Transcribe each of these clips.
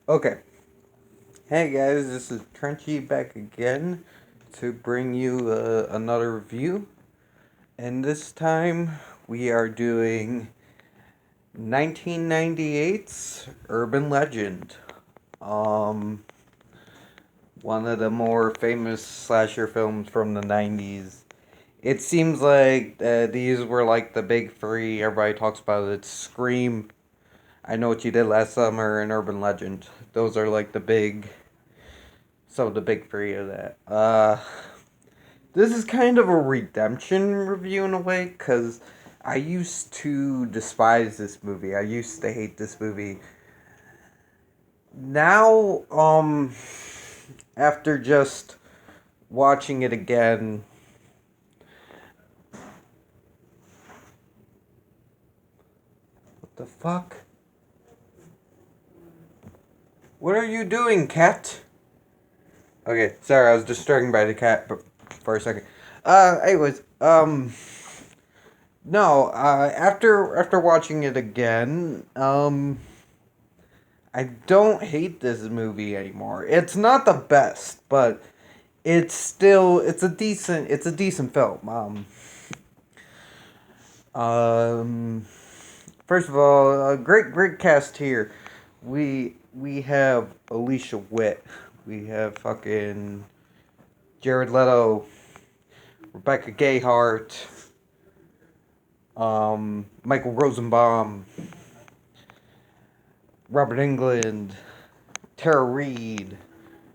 Okay. Hey guys, this is Trenchy back again to bring you another review. And this time we are doing 1998's Urban Legend. Um, One of the more famous slasher films from the 90s. It seems like these were like the big three everybody talks about. It's Scream, I Know What You Did Last Summer, and Urban Legend. Those are like the big three of that. This is kind of a redemption review in a way, because I used to despise this movie. I used to hate this movie. Now, after just watching it again, what the fuck? What are you doing, cat? Okay, sorry, I was distracted by the cat for a second. Anyways, no, after watching it again, I don't hate this movie anymore. It's not the best, but it's a decent film. Um First of all, a great cast here. We have Alicia Witt. We have fucking Jared Leto, Rebecca Gayheart, Michael Rosenbaum, Robert Englund, Tara Reid,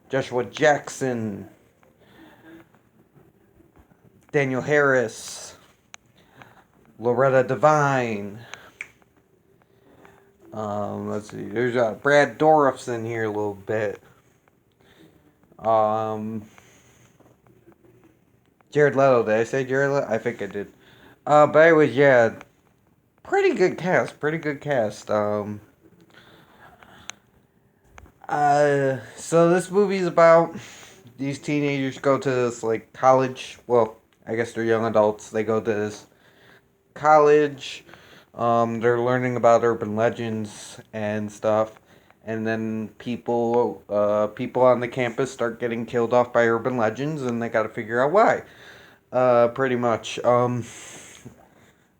Joshua Jackson, Daniel Harris, Loretta Devine. Let's see. There's Brad Dourif's in here a little bit. Um, Jared Leto. Did I say Jared Leto? I think I did. But anyways, yeah, pretty good cast. Pretty good cast. So this movie's about these teenagers go to this like college. Well, I guess they're young adults. They go to this college. They're learning about urban legends and stuff, and then people on the campus start getting killed off by urban legends, and they got to figure out why. Pretty much.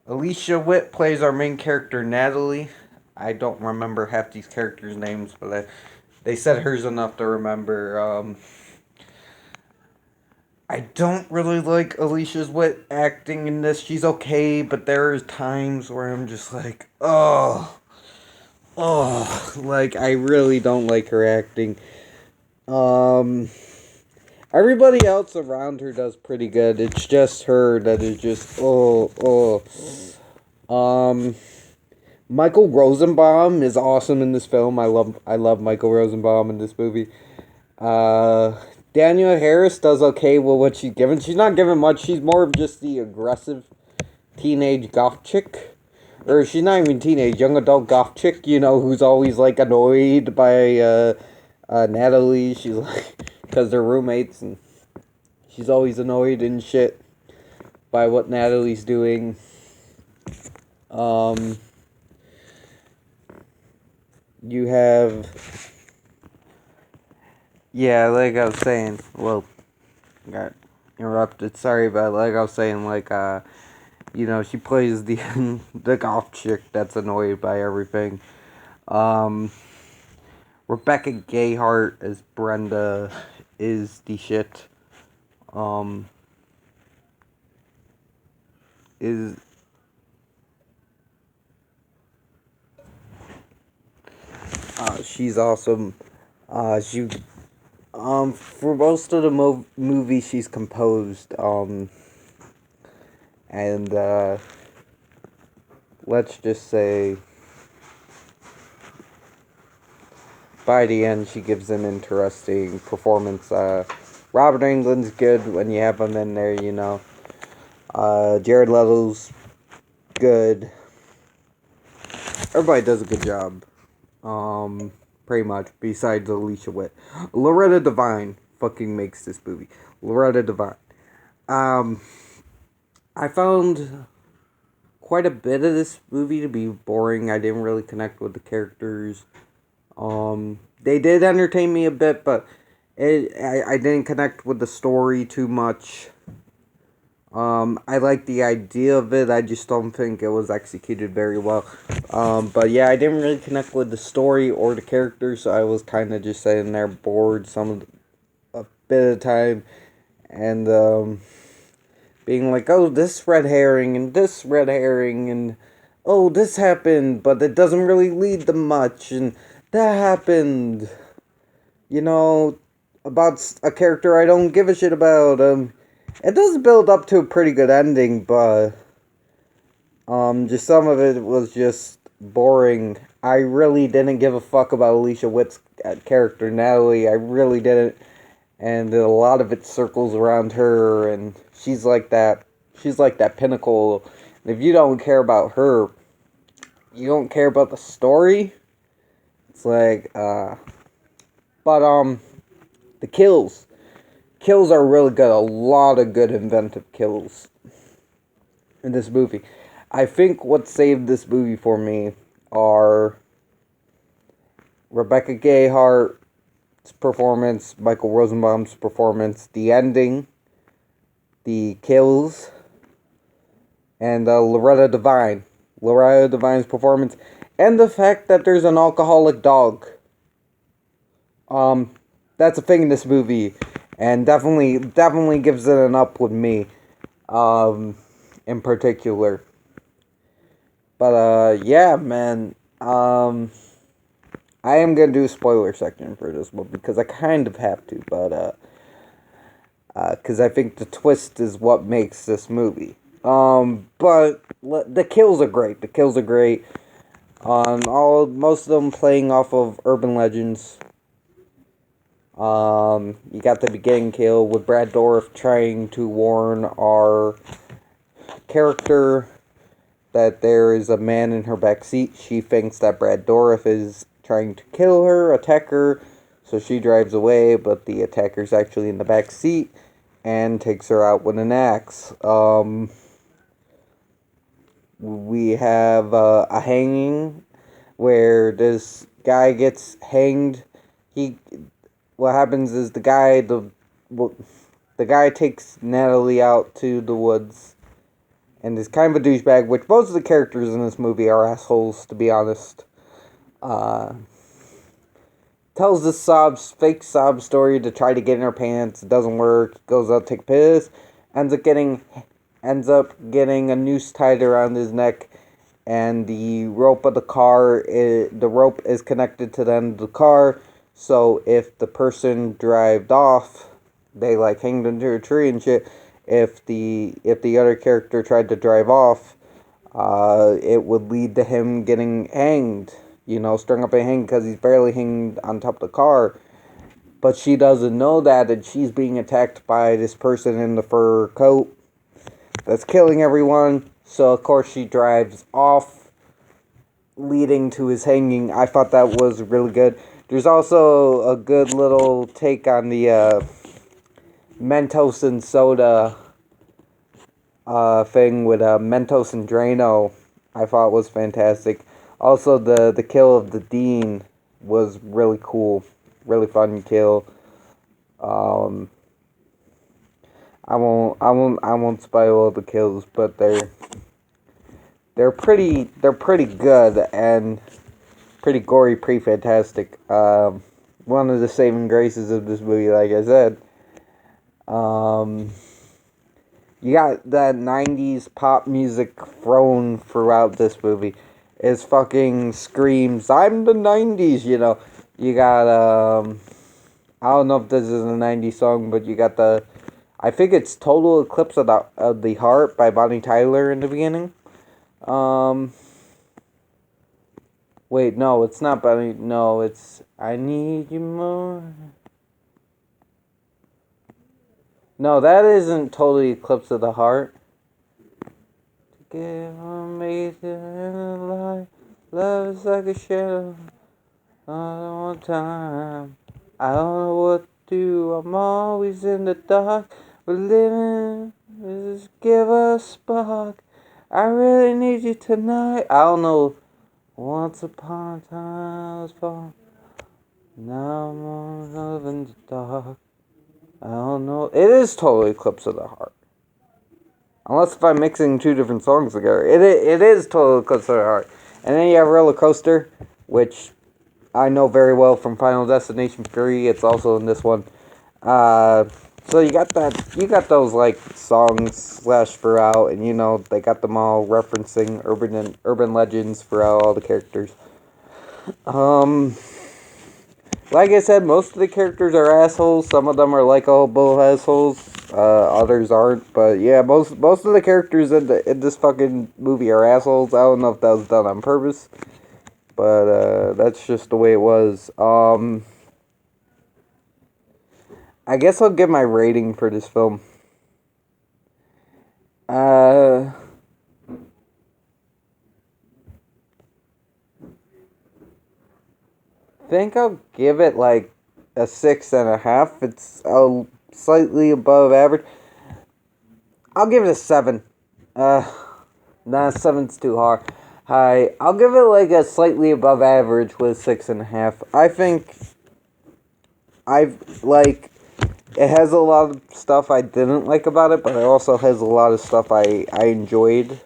Alicia Witt plays our main character, Natalie. I don't remember half these characters' names, but they said hers enough to remember. I don't really like Alicia's Witt acting in this. She's okay, but there's times where I'm just like, like I really don't like her acting. Um, Everybody else around her does pretty good. It's just her that is just Um, Michael Rosenbaum is awesome in this film. I love Michael Rosenbaum in this movie. Uh, Daniel Harris does okay with what she's given. She's not given much. She's more of just the aggressive teenage goth chick. Or she's not even teenage, young adult goth chick, who's always like annoyed by Natalie. She's like, because they're roommates, and she's always annoyed and shit by what Natalie's doing. Um, you have, yeah, like I was saying, well, got interrupted. Sorry, but like I was saying, like she plays the the golf chick that's annoyed by everything. Um, Rebecca Gayheart as Brenda is the shit. Um, is She's awesome. She For most of the movie she's composed. And let's just say by the end she gives an interesting performance. Robert Englund's good when you have him in there. Jared Leto's good. Everybody does a good job. Pretty much, besides Alicia Witt. Loretta Devine fucking makes this movie. Loretta Devine. Um, I found quite a bit of this movie to be boring. I didn't really connect with the characters. They did entertain me a bit, but I didn't connect with the story too much. I like the idea of it. I just don't think it was executed very well. But yeah, I didn't really connect with the story or the characters, so I was kind of just sitting there bored a bit of the time, and being like, oh, this red herring and this red herring and oh, this happened, but it doesn't really lead to much, and that happened, you know, about a character I don't give a shit about. It does build up to a pretty good ending, but just some of it was just boring. I really didn't give a fuck about Alicia Witt's character Natalie. I really didn't, and a lot of it circles around her, and she's like that. She's like that pinnacle. And if you don't care about her, you don't care about the story. It's like, but the kills are really good. A lot of good inventive kills in this movie. I think what saved this movie for me are Rebecca Gayheart's performance, Michael Rosenbaum's performance, the ending, the kills, and Loretta Devine. Loretta Devine's performance, and the fact that there's an alcoholic dog. That's a thing in this movie, and definitely gives it an up with me, in particular. But yeah, man. I am gonna do a spoiler section for this one because I kind of have to, but because I think the twist is what makes this movie. But the kills are great. The kills are great. Most of them playing off of urban legends. You got the beginning kill with Brad Dourif trying to warn our character that there is a man in her back seat. She thinks that Brad Dourif is trying to kill her, attack her, so she drives away, but the attacker's actually in the back seat and takes her out with an axe. We have a hanging where this guy gets hanged. What happens is the guy takes Natalie out to the woods and is kind of a douchebag, which most of the characters in this movie are assholes, to be honest. Tells this fake sob story to try to get in her pants. It doesn't work. Goes out to take a piss. Ends up getting a noose tied around his neck, and the rope of the rope is connected to the end of the car. So if the person drove off, they like hanged into a tree and shit. If the other character tried to drive off, it would lead to him getting hanged. Strung up and hanged because he's barely hanged on top of the car. But she doesn't know that, and she's being attacked by this person in the fur coat that's killing everyone. So of course she drives off, leading to his hanging. I thought that was really good. There's also a good little take on the Mentos and soda thing with Mentos and Drano. I thought was fantastic. Also, the kill of the Dean was really cool, really fun kill. I won't spoil the kills, but they're pretty good and pretty gory, pretty fantastic. One of the saving graces of this movie, like I said. You got that 90s pop music thrown throughout this movie. It fucking screams, I'm the 90s, You got, I don't know if this is a 90s song, but you got I think it's Total Eclipse of the Heart by Bonnie Tyler in the beginning. Wait, no, it's not Bonnie, no, it's I Need You More. No, that isn't Total Eclipse of the Heart. Give amazing in life. Love is like a shadow. All the time. I don't know what to do. I'm always in the dark. We're living. Just give us a spark. I really need you tonight. I don't know. Once upon a time I was falling. Now I'm all in the dark. I don't know. It is totally Eclipse of the Heart. Unless if I'm mixing two different songs together. It is totally Eclipse of the Heart. And then you have Roller Coaster, which I know very well from Final Destination 3. It's also in this one. So you got those like songs slashed throughout, and they got them all referencing urban legends throughout all the characters. Um, like I said, most of the characters are assholes. Some of them are likable assholes. Others aren't. But yeah, most of the characters in this fucking movie are assholes. I don't know if that was done on purpose, but that's just the way it was. I guess I'll give my rating for this film. I think I'll give it like a 6.5. It's slightly above average. I'll give it a 7. Nah, 7's too high. I'll give it like a slightly above average with 6.5. I think it has a lot of stuff I didn't like about it, but it also has a lot of stuff I enjoyed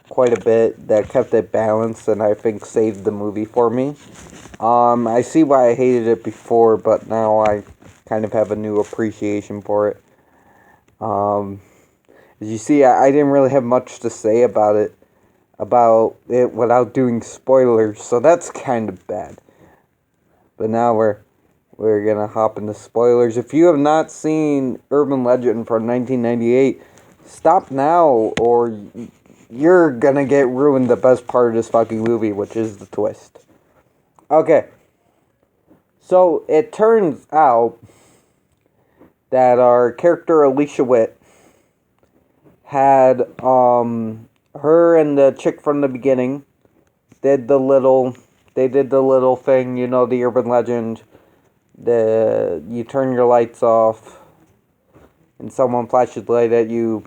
quite a bit that kept it balanced and I think saved the movie for me. I see why I hated it before, but now I kind of have a new appreciation for it. As you see, I didn't really have much to say about it without doing spoilers, so that's kind of bad. But now we're gonna hop into spoilers. If you have not seen Urban Legend from 1998, stop now, or you're gonna get ruined the best part of this fucking movie, which is the twist. Okay. So, it turns out that our character Alicia Witt had, her and the chick from the beginning did the little thing, the urban legend, you turn your lights off, and someone flashes light at you,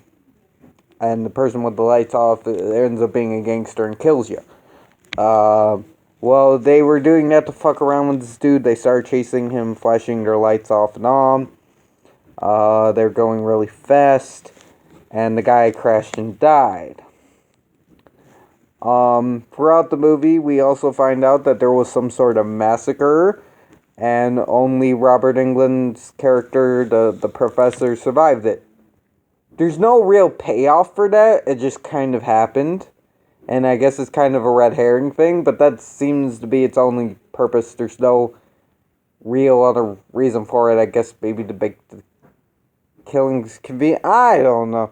and the person with the lights off ends up being a gangster and kills you. Well, they were doing that to fuck around with this dude. They started chasing him, flashing their lights off and on. They're going really fast, and the guy crashed and died. Throughout the movie, we also find out that there was some sort of massacre, and only Robert Englund's character, the professor, survived it. There's no real payoff for that, it just kind of happened. And I guess it's kind of a red herring thing, but that seems to be its only purpose. There's no real other reason for it. I guess maybe to make the killings convenient. I don't know.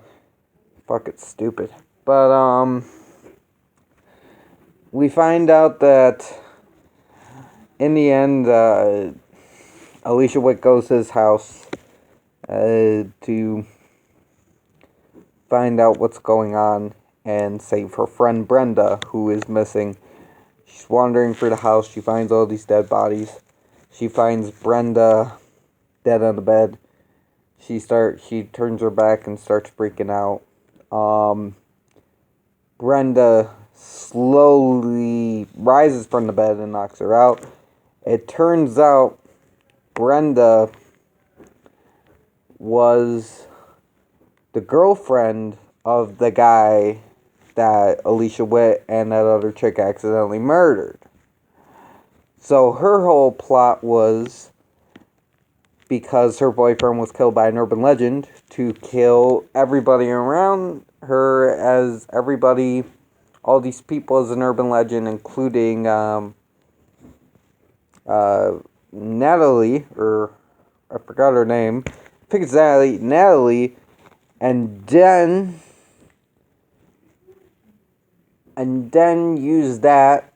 Fuck, it's stupid. But, we find out that in the end, Alicia Witt goes to his house to find out what's going on and save her friend Brenda, who is missing. She's wandering through the house. She finds all these dead bodies. She finds Brenda dead on the bed. She turns her back and starts freaking out. Brenda slowly rises from the bed and knocks her out. It turns out Brenda was the girlfriend of the guy that Alicia Witt and that other chick accidentally murdered. So her whole plot was, because her boyfriend was killed by an urban legend, to kill everybody around her as everybody, all these people as an urban legend, including Natalie, or I forgot her name. I think it's Natalie, and then use that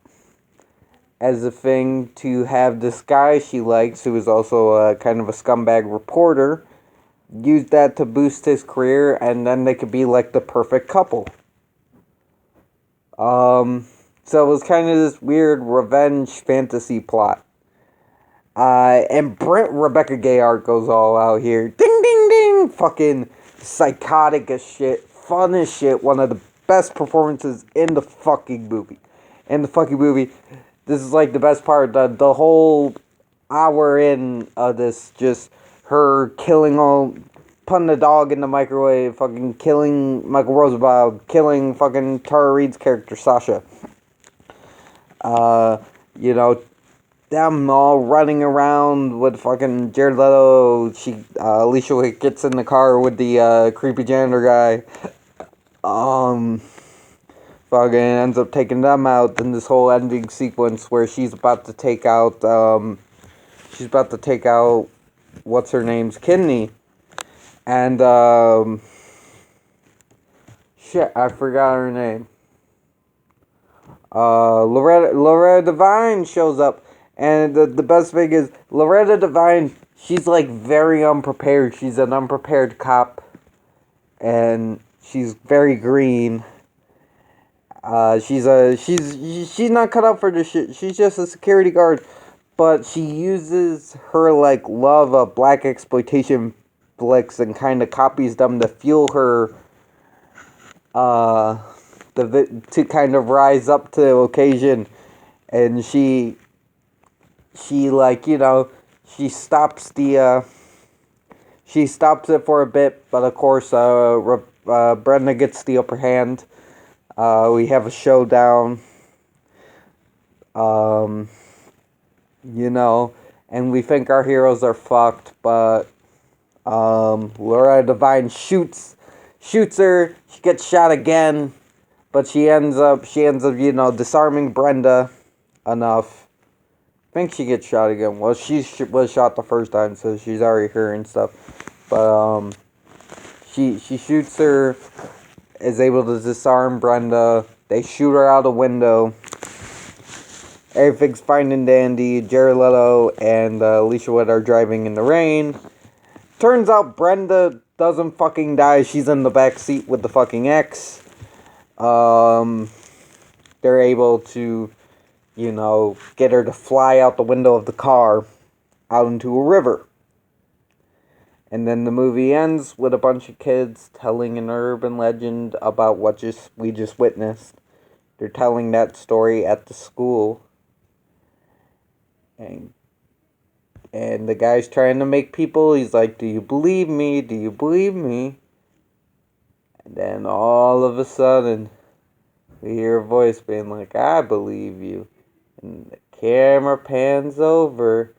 as a thing to have this guy she likes, who is also a kind of a scumbag reporter, use that to boost his career, and then they could be like the perfect couple. So it was kind of this weird revenge fantasy plot. And Rebecca Gayheart goes all out here. Ding, ding, ding! Fucking psychotic as shit. Fun as shit. One of the best performances in the fucking movie. This is like the best part. The whole hour in of this, just her putting the dog in the microwave, fucking killing Michael Rosenbaum, killing fucking Tara Reid's character, Sasha. You know, them all running around with fucking Jared Leto. Alicia Witt gets in the car with the creepy janitor guy. Fucking ends up taking them out. Then this whole ending sequence where she's about to take out what's her name's kidney, and shit, I forgot her name. Loretta Devine shows up, and the best thing is Loretta Devine. She's like very unprepared. She's an unprepared cop, and she's very green. She's not cut out for this shit. She's just a security guard, but she uses her like love of black exploitation flicks and kind of copies them to fuel her to kind of rise up to the occasion. And she like, you know, she stops it for a bit, but of course Brenda gets the upper hand. We have a showdown, you know, and we think our heroes are fucked, but Loretta Devine shoots her. She gets shot again, but she ends up, you know, disarming Brenda enough. I think she gets shot again. Well, she was shot the first time, so she's already here and stuff. But she shoots her, is able to disarm Brenda. They shoot her out a window. Everything's fine and dandy. Jared Leto and Alicia Witt are driving in the rain. Turns out Brenda doesn't fucking die. She's in the back seat with the fucking ex. They're able to, you know, get her to fly out the window of the car out into a river. And then the movie ends with a bunch of kids telling an urban legend about what we just witnessed. They're telling that story at the school. And the guy's trying to make people, he's like, do you believe me? Do you believe me? And then all of a sudden, we hear a voice being like, I believe you. And the camera pans over,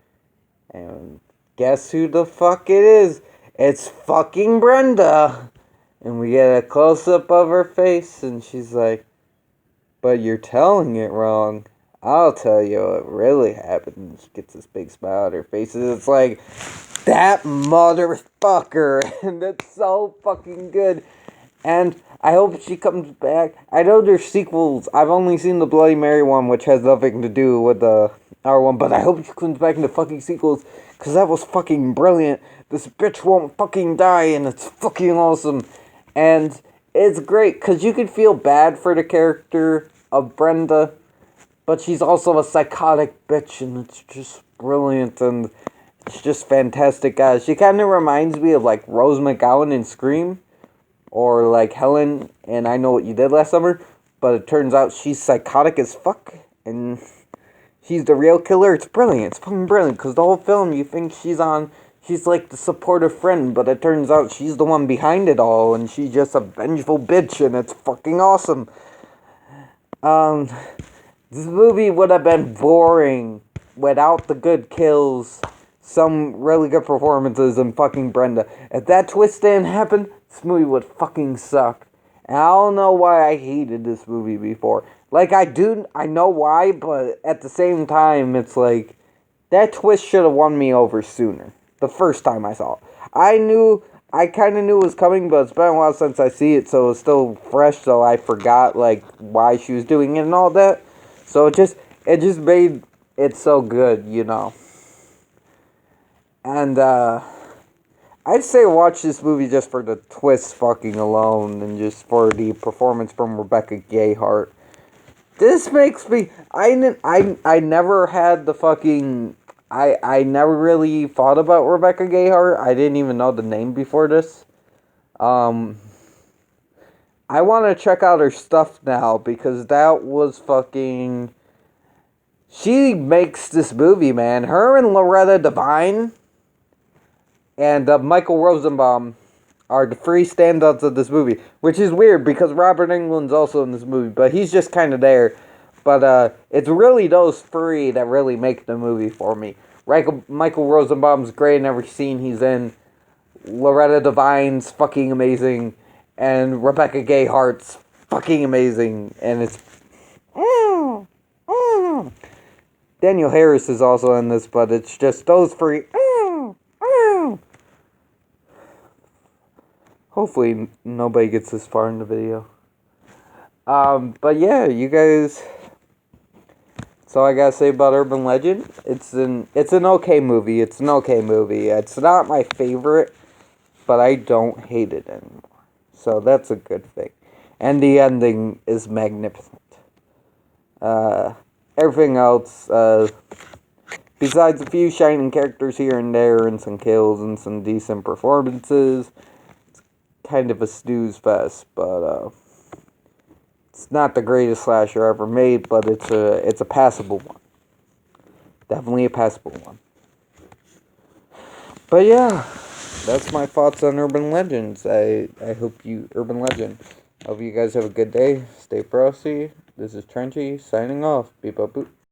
and guess who the fuck it is? It's fucking Brenda. And we get a close-up of her face, and she's like, but you're telling it wrong. I'll tell you what really happened. And she gets this big smile on her face, and it's like, that motherfucker. And that's so fucking good. And I hope she comes back. I know there's sequels. I've only seen the Bloody Mary one, which has nothing to do with the our one, but I hope she comes back in the fucking sequels, because that was fucking brilliant. This bitch won't fucking die, and it's fucking awesome. And it's great, because you can feel bad for the character of Brenda, but she's also a psychotic bitch, and it's just brilliant, and it's just fantastic, guys. She kind of reminds me of, like, Rose McGowan in Scream, or, like, Helen and I Know What You Did Last Summer, but it turns out she's psychotic as fuck, and she's the real killer. It's brilliant. It's fucking brilliant, because the whole film, you think she's like the supportive friend, but it turns out she's the one behind it all, and she's just a vengeful bitch, and it's fucking awesome. This movie would have been boring without the good kills, some really good performances, and fucking Brenda. If that twist didn't happen, this movie would fucking suck. And I don't know why I hated this movie before. Like, I know why, but at the same time, it's like, that twist should have won me over sooner. The first time I saw it. I kind of knew it was coming, but it's been a while since I see it, so it's still fresh, so I forgot, like, why she was doing it and all that. So it just made it so good, you know. And, I'd say watch this movie just for the twist fucking alone, and just for the performance from Rebecca Gayheart. This makes me, I never had the fucking, I never really thought about Rebecca Gayheart. I didn't even know the name before this. I want to check out her stuff now, because that was fucking, She makes this movie, man. Her and Loretta Devine and Michael Rosenbaum are the three standouts of this movie, which is weird because Robert Englund's also in this movie, but he's just kind of there. But it's really those three that really make the movie for me. Michael Rosenbaum's great in every scene he's in. Loretta Devine's fucking amazing, and Rebecca Gayhart's fucking amazing, and it's Daniel Harris is also in this, but it's just those three. Hopefully nobody gets this far in the video. But yeah, you guys. That's all I gotta say about Urban Legend. It's an okay movie. It's an okay movie. It's not my favorite, but I don't hate it anymore. So that's a good thing. And the ending is magnificent. Everything else, besides a few shining characters here and there, and some kills and some decent performances, it's kind of a snooze fest. But it's not the greatest slasher ever made, but it's a passable one. Definitely a passable one. But yeah, that's my thoughts on Urban Legends. I hope Urban Legend. I hope you guys have a good day. Stay frosty. This is Trenchy signing off. Beep up boop.